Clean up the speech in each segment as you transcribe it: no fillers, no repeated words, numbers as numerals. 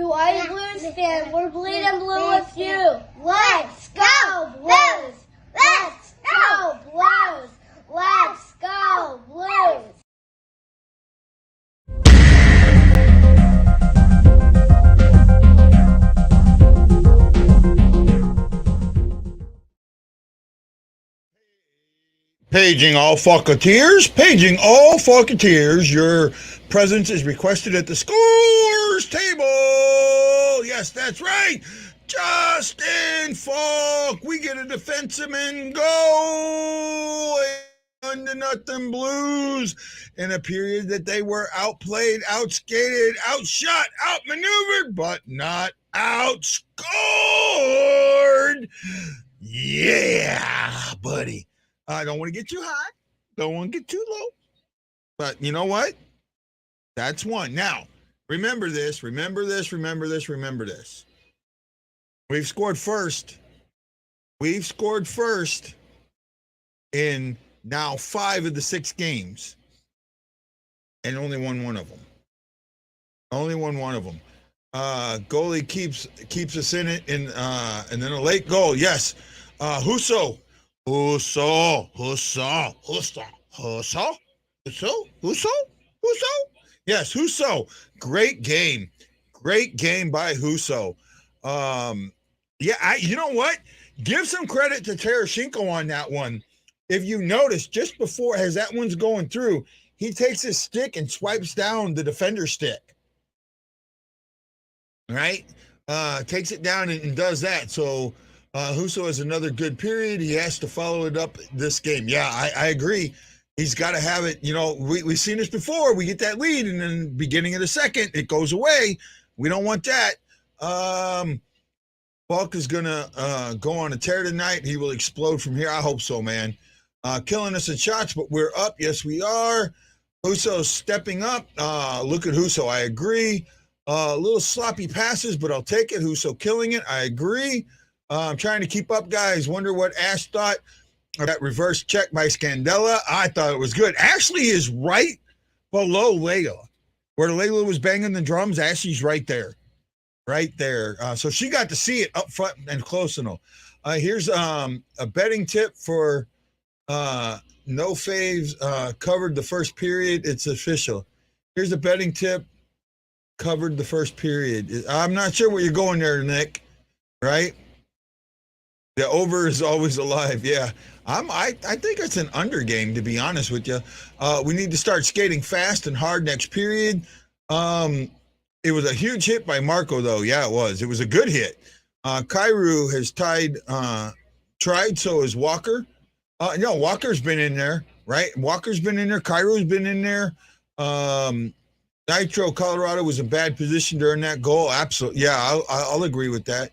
To our Blues fan, we're bleeding blue with you. Let's go Blues! Let's go Blues! Let's go Blues! Paging all fucketeers, your presence is requested at the scores table. Yes, that's right. Justin Falk, we get a defenseman goal. 1-0 Blues in a period that they were outplayed, outskated, outshot, outmaneuvered, but not outscored. Yeah, buddy. I don't want to get too high. Don't want to get too low. But you know what? That's one. Now, remember this. We've scored first in now 5 of the 6 games. And only won one of them. Goalie keeps us in it, and then a late goal. Yes. Husso. Yes, Husso. Great game by Husso. You know what? Give some credit to Tereshchenko on that one. If you notice, just before as that one's going through, he takes his stick and swipes down the defender's stick. Right? Takes it down and does that. So Husso has another good period. He has to follow it up this game. Yeah, I agree. He's got to have it. You know, we've seen this before. We get that lead, and then beginning of the second, it goes away. We don't want that. Falk is going to go on a tear tonight. He will explode from here. I hope so, man. Killing us in shots, but we're up. Yes, we are. Husso's stepping up. Look at Husso. I agree. A little sloppy passes, but I'll take it. Husso killing it. I agree. I'm trying to keep up, guys. Wonder what Ash thought of that reverse check by Scandella. I thought it was good. Ashley is right below Layla. Where Layla was banging the drums, Ashley's right there. So she got to see it up front and close enough. Here's a betting tip for No Faves. Covered the first period. It's official. Here's a betting tip. Covered the first period. I'm not sure where you're going there, Nick. Right? The over is always alive. Yeah, I think it's an under game, to be honest with you. We need to start skating fast and hard next period. It was a huge hit by Marco, though. Yeah, it was. It was a good hit. Kyrou has tried. So has Walker. No, Walker's been in there, right? Walker's been in there. Kyrou's been in there. Nitro, Colorado was in bad position during that goal. Absolutely. Yeah, I'll agree with that.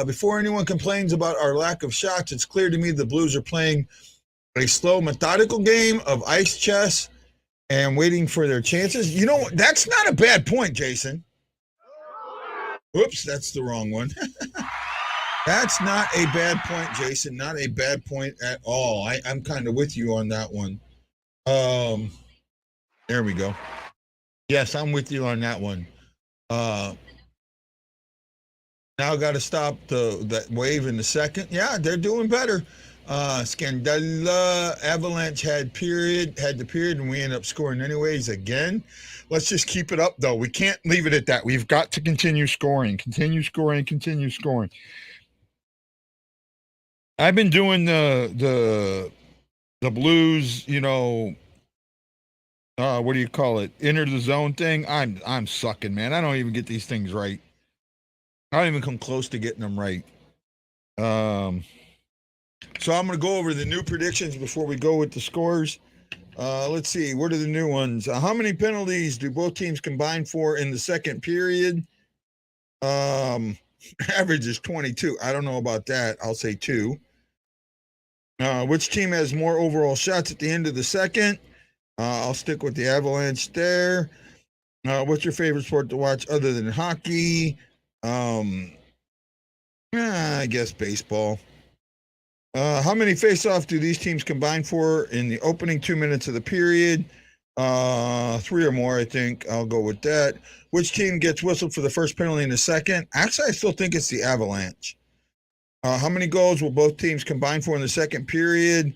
Before anyone complains about our lack of shots, it's clear to me the Blues are playing a slow, methodical game of ice chess and waiting for their chances. You know, that's not a bad point, Jason. Whoops, that's the wrong one. That's not a bad point, Jason. Not a bad point at all. I'm kind of with you on that one. There we go. Yes, I'm with you on that one. Now got to stop that wave in the second. Yeah, they're doing better. Scandella, Avalanche had the period, and we end up scoring anyways again. Let's just keep it up, though. We can't leave it at that. We've got to continue scoring. I've been doing the Blues, you know, what do you call it? Enter the zone thing. I'm sucking, man. I don't even get these things right. I don't even come close to getting them right. So I'm going to go over the new predictions before we go with the scores. Let's see. What are the new ones? How many penalties do both teams combine for in the second period? Average is 22. I don't know about that. I'll say 2. Which team has more overall shots at the end of the second? I'll stick with the Avalanche there. What's your favorite sport to watch other than hockey? I guess baseball. How many face-offs do these teams combine for in the opening 2 minutes of the period? Three or more, I think. I'll go with that. Which team gets whistled for the first penalty in the second? Actually, I still think it's the Avalanche. How many goals will both teams combine for in the second period?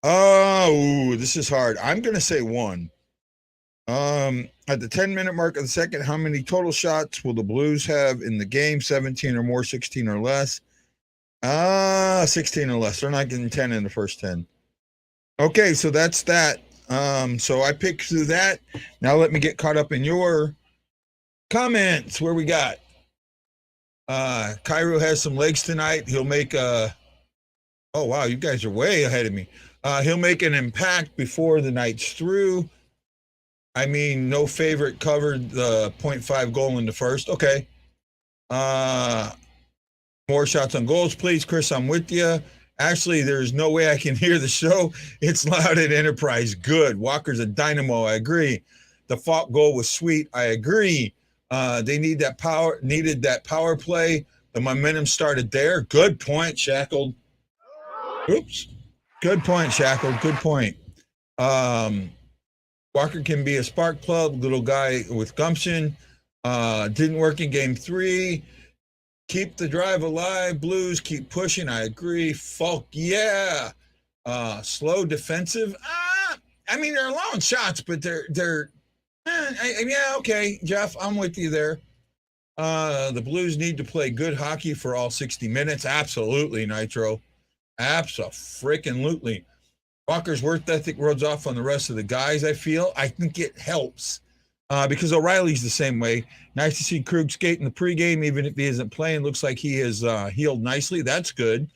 Oh, this is hard. I'm going to say one. At the 10-minute mark of the second, how many total shots will the Blues have in the game? 17 or more, 16 or less? 16 or less. They're not getting 10 in the first 10. Okay, so that's that. So I picked through that. Now let me get caught up in your comments. Where we got? Cairo has some legs tonight. He'll make oh wow, you guys are way ahead of me. He'll make an impact before the night's through. I mean, no favorite covered the 0.5 goal in the first. Okay. More shots on goals, please. Chris, I'm with you. Actually, there's no way I can hear the show. It's loud at Enterprise. Good. Walker's a dynamo. I agree. The Falk goal was sweet. I agree. They needed that power play. The momentum started there. Good point, Shackled. Oops. Good point, Shackled. Good point. Walker can be a spark plug, little guy with gumption. Didn't work in game 3. Keep the drive alive, Blues. Keep pushing. I agree. Falk, yeah. Slow defensive. I mean, they're allowing shots, but they're yeah, okay, Jeff, I'm with you there. The Blues need to play good hockey for all 60 minutes. Absolutely, Nitro. Abso-freaking-lutely. Walker's work ethic rubs off on the rest of the guys, I feel. I think it helps because O'Reilly's the same way. Nice to see Krug skate in the pregame, even if he isn't playing. Looks like he is healed nicely. That's good.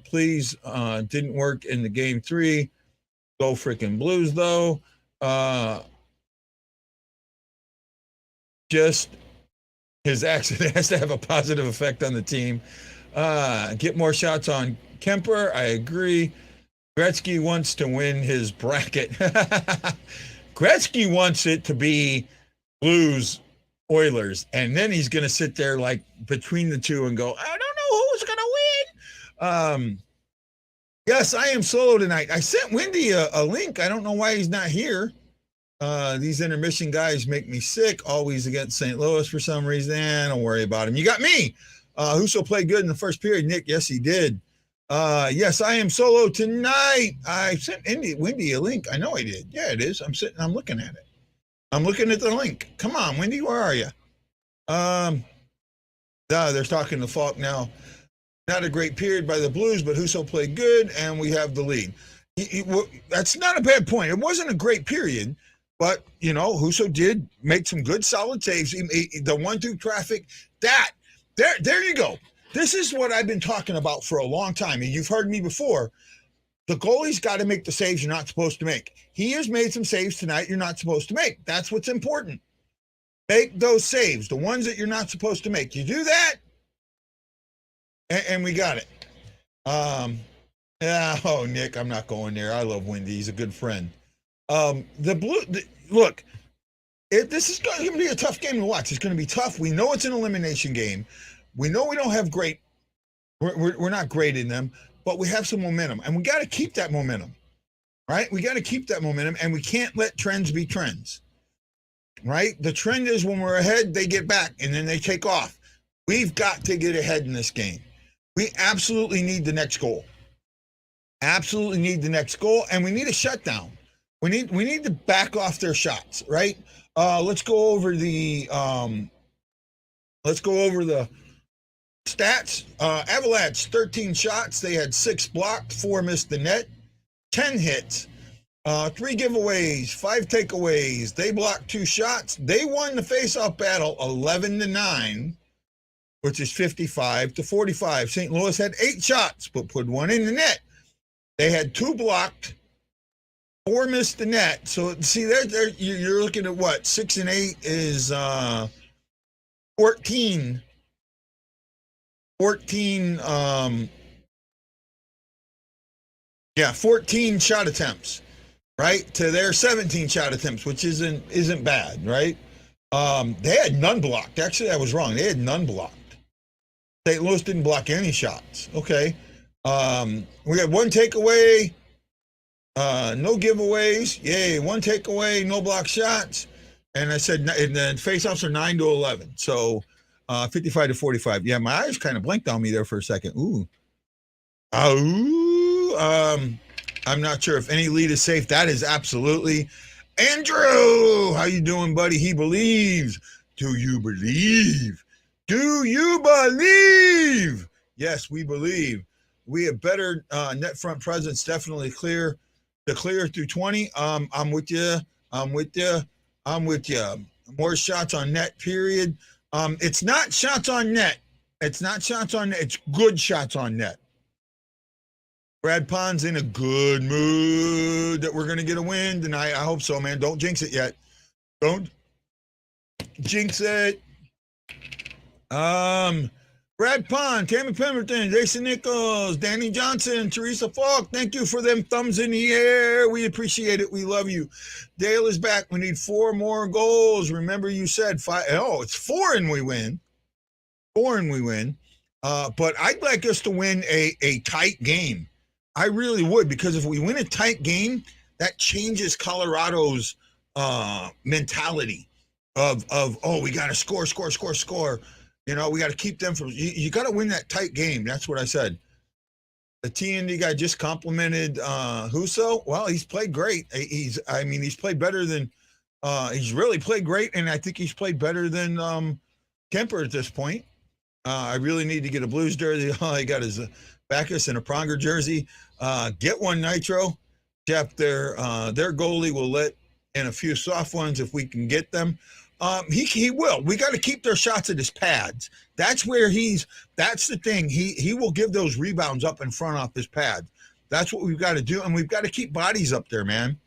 Please, didn't work in the game 3. Go freaking Blues, though. Just his accident has to have a positive effect on the team. Get more shots on Kemper. I agree. Gretzky wants to win his bracket. Gretzky wants it to be Blues Oilers, and then he's going to sit there like between the two and go, I don't know who's going to win. Yes, I am solo tonight. I sent Wendy a link. I don't know why he's not here. These intermission guys make me sick, always against St. Louis for some reason. Don't worry about him. You got me. Husso played good in the first period. Nick, yes, he did. Yes, I am solo tonight. I sent Wendy a link. I know I did. Yeah, it is. I'm looking at it. I'm looking at the link. Come on, Wendy, where are you? They're talking to Falk now. Not a great period by the Blues, but Husso played good, and we have the lead. That's not a bad point. It wasn't a great period, but, Husso did make some good, solid saves. The 1-2 traffic, there you go. This is what I've been talking about for a long time, and you've heard me before. The goalie's got to make the saves you're not supposed to make. He has made some saves tonight you're not supposed to make. That's what's important. Make those saves, the ones that you're not supposed to make. You do that, and we got it. Nick, I'm not going there. I love Wendy. He's a good friend. Look, this is going to be a tough game to watch. It's going to be tough. We know it's an elimination game. We know we don't have we're not great in them, but we have some momentum, and we got to keep that momentum, right? We got to keep that momentum, and we can't let trends be trends, right? The trend is when we're ahead, they get back, and then they take off. We've got to get ahead in this game. We absolutely need the next goal. Absolutely need the next goal, and we need a shutdown. We need to back off their shots, right? Let's go over the stats. Avalanche, 13 shots. They had 6 blocked, 4 missed the net, 10 hits, 3 giveaways, 5 takeaways. They blocked 2 shots. They won the face-off battle 11-9, which is 55-45. St. Louis had 8 shots, but put 1 in the net. They had 2 blocked, 4 missed the net. So see, there you're looking at what? 6 and 8 is 14 shot attempts, right? To their 17 shot attempts, which isn't bad, right? They had none blocked. Actually, I was wrong. They had none blocked. St. Louis didn't block any shots. Okay. We had 1 takeaway. No giveaways. Yay. One takeaway, no block shots. And I said, and then face-offs are 9-11. So 55-45. Yeah, my eyes kind of blinked on me there for a second. Ooh. Ooh. I'm not sure if any lead is safe. That is absolutely. Andrew, how you doing, buddy? He believes. Do you believe? Do you believe? Yes, we believe. We have better net front presence, definitely clear. The clear through 20. I'm with you. I'm with you. I'm with you. More shots on net, period. It's not shots on net. It's not shots on net. It's good shots on net. Brad Pond's in a good mood that we're going to get a win tonight. I hope so, man. Don't jinx it yet. Don't jinx it. Brad Pond, Tammy Pemberton, Jason Nichols, Danny Johnson, Teresa Falk. Thank you for them thumbs in the air. We appreciate it. We love you. Dale is back. We need 4 more goals. Remember you said 5. Oh, it's 4 and we win. 4 and we win. But I'd like us to win a tight game. I really would, because if we win a tight game, that changes Colorado's mentality of we got to score. You know, we got to keep them from. You got to win that tight game. That's what I said. The TND guy just complimented Husso. Well, he's played great. He's played better than. He's really played great, and I think he's played better than Kemper at this point. I really need to get a Blues jersey. All I got is a Bacchus and a Pronger jersey. Get one, Nitro. Jeff, their goalie will let in a few soft ones if we can get them. He will. We got to keep their shots at his pads. That's where that's the thing. He will give those rebounds up in front off his pad. That's what we've got to do. And we've got to keep bodies up there, man.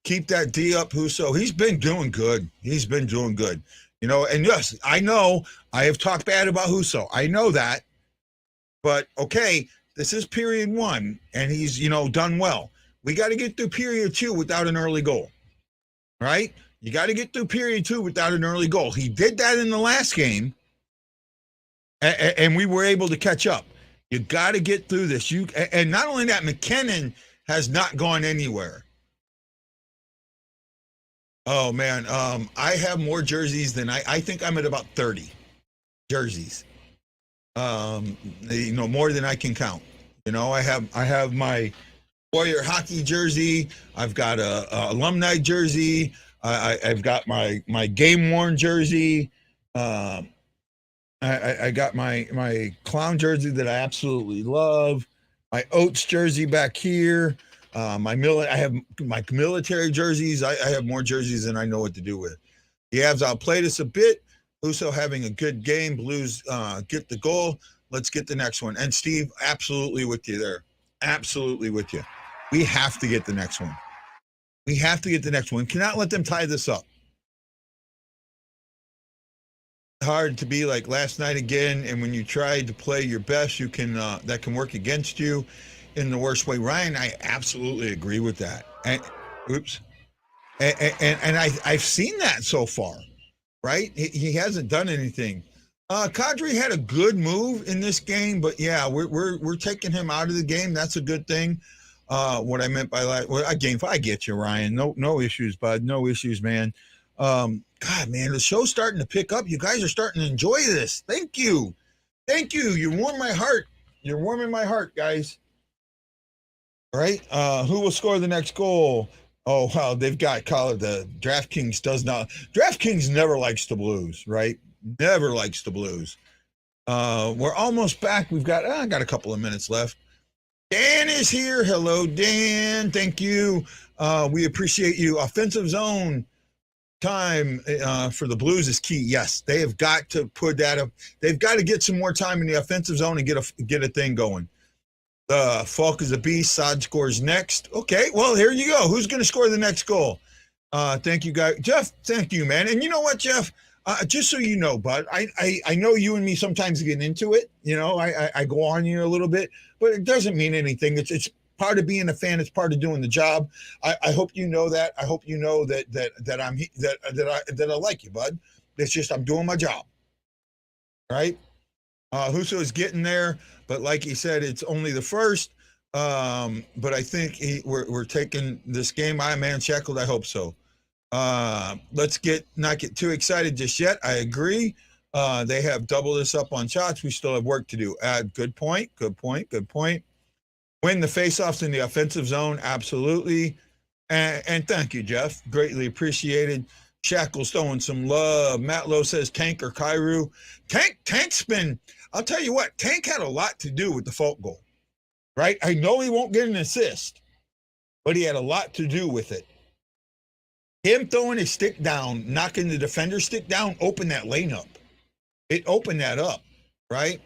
Keep that D up, Husso. He's been doing good. He's been doing good. You know, and yes, I know I have talked bad about Husso. I know that. But okay, this is period 1, and he's, done well. We got to get through period 2 without an early goal. Right? You got to get through period 2 without an early goal. He did that in the last game, and we were able to catch up. You got to get through this. And not only that, McKinnon has not gone anywhere. Oh, man. I have more jerseys than I think I'm at about 30 jerseys. More than I can count. I have my Warrior hockey jersey. I've got a alumni jersey. I've got my game worn jersey. I got my clown jersey that I absolutely love. My Oats jersey back here. I have my military jerseys. I have more jerseys than I know what to do with. The Avs outplayed us a bit. Husso having a good game. Blues get the goal. Let's get the next one. And Steve, absolutely with you there. Absolutely with you. We have to get the next one. We have to get the next one. Cannot let them tie this up. Hard to be like last night again, and when you try to play your best, you can that can work against you in the worst way. Ryan, I absolutely agree with that. And I've seen that so far, right? He hasn't done anything. Kadri had a good move in this game, but yeah, we're taking him out of the game. That's a good thing. What I meant by game 5, I get you, Ryan. No issues, bud. No issues, man. God, man, the show's starting to pick up. You guys are starting to enjoy this. Thank you. You warm my heart. You're warming my heart, guys. All right. Who will score the next goal? Oh, wow. They've got the DraftKings DraftKings never likes the Blues, right? Never likes the Blues. We're almost back. We've got, I got a couple of minutes left. Dan is here. Hello, Dan. Thank you. We appreciate you. Offensive zone time for the Blues is key. Yes, they have got to put that up. They've got to get some more time in the offensive zone and get a thing going. Falk is a beast. Sod scores next. Okay, well, here you go. Who's going to score the next goal? Thank you, guys. Jeff, thank you, man. And you know what, Jeff? Just so you know, bud, I know you and me sometimes get into it. I go on you a little bit, but it doesn't mean anything. It's part of being a fan. It's part of doing the job. I hope you know that. I hope you know that I like you, bud. It's just I'm doing my job. Right? Husso is getting there, but like he said, it's only the first. But I think we're taking this game. Iron Man shackled. I hope so. Let's not get too excited just yet. I agree. They have doubled us up on shots. We still have work to do. Good point. Good point. Good point. Win the faceoffs in the offensive zone. Absolutely. And thank you, Jeff. Greatly appreciated. Shackle's throwing some love. Matt Lowe says Tank or Kairu. Tank's been, I'll tell you what, Tank had a lot to do with the fault goal, right? I know he won't get an assist, but he had a lot to do with it. Him throwing his stick down, knocking the defender's stick down, opened that lane up. It opened that up, right?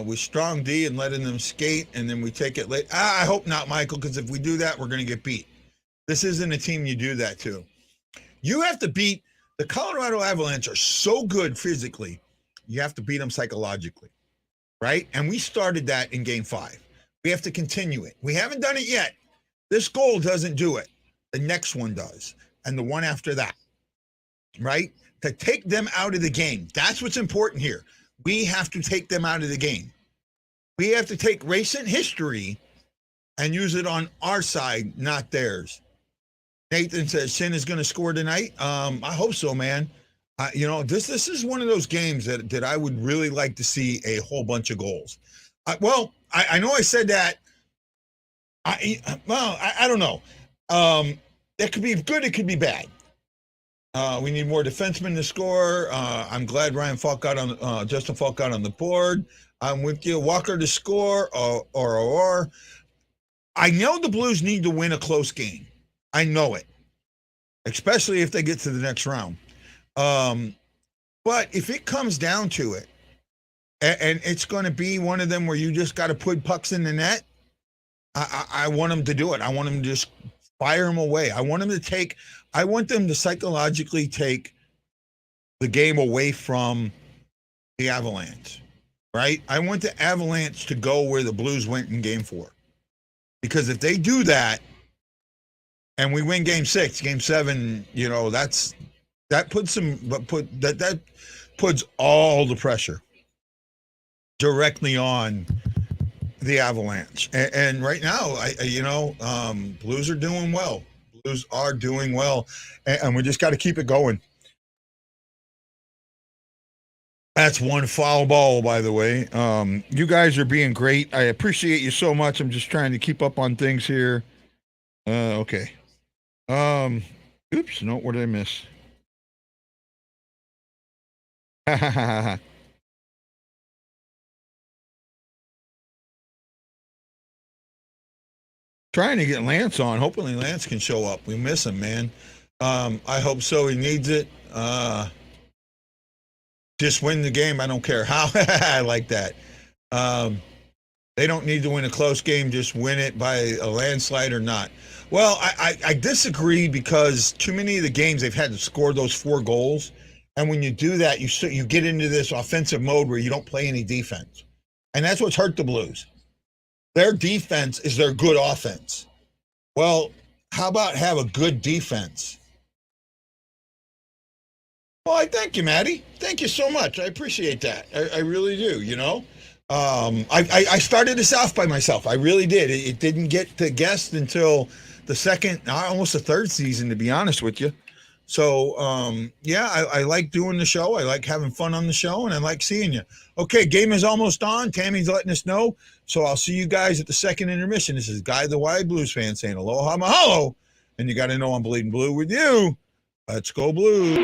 With strong D and letting them skate, and then we take it late. I hope not, Michael, because if we do that, we're going to get beat. This isn't a team you do that to. You have to beat the Colorado Avalanche are so good physically. You have to beat them psychologically, right? And we started that in Game 5. We have to continue it. We haven't done it yet. This goal doesn't do it. The next one does, and the one after that, right? To take them out of the game. That's what's important here. We have to take them out of the game. We have to take recent history and use it on our side, not theirs. Nathan says Shin is going to score tonight. I hope so, man. This is one of those games that I would really like to see a whole bunch of goals. I know I said that. I don't know. It could be good. It could be bad. We need more defensemen to score. I'm glad Justin Falk got on the board. I'm with you. Walker to score or. I know the Blues need to win a close game. I know it, especially if they get to the next round. But if it comes down to it, and it's going to be one of them where you just got to put pucks in the net, I want them to do it. I want them to just fire them away. I want them to psychologically take the game away from the Avalanche, right? I want the Avalanche to go where the Blues went in Game 4. Because if they do that, and we win Game 6, Game 7, that puts all the pressure directly on the Avalanche. And right now, Blues are doing well. Blues are doing well, and we just got to keep it going. That's one foul ball, by the way. You guys are being great. I appreciate you so much. I'm just trying to keep up on things here. Okay. Oops, no, what did I miss? Trying to get Lance on. Hopefully Lance can show up. We miss him, man. I hope so. He needs it. Just win the game. I don't care how. I like that. They don't need to win a close game. Just win it by a landslide or not. Well, I disagree because too many of the games they've had to score those 4 goals. And when you do that, you get into this offensive mode where you don't play any defense. And that's what's hurt the Blues. Their defense is their good offense. Well, how about have a good defense? Well, I thank you, Maddie. Thank you so much. I appreciate that. I really do, I started this off by myself. I really did. It didn't get to guest until the second, almost the third season, to be honest with you. So, I like doing the show. I like having fun on the show, and I like seeing you. Okay, game is almost on. Tammy's letting us know. So I'll see you guys at the second intermission. This is Guy the Wide Blues fan saying aloha mahalo. And you got to know I'm bleeding blue with you. Let's go Blues.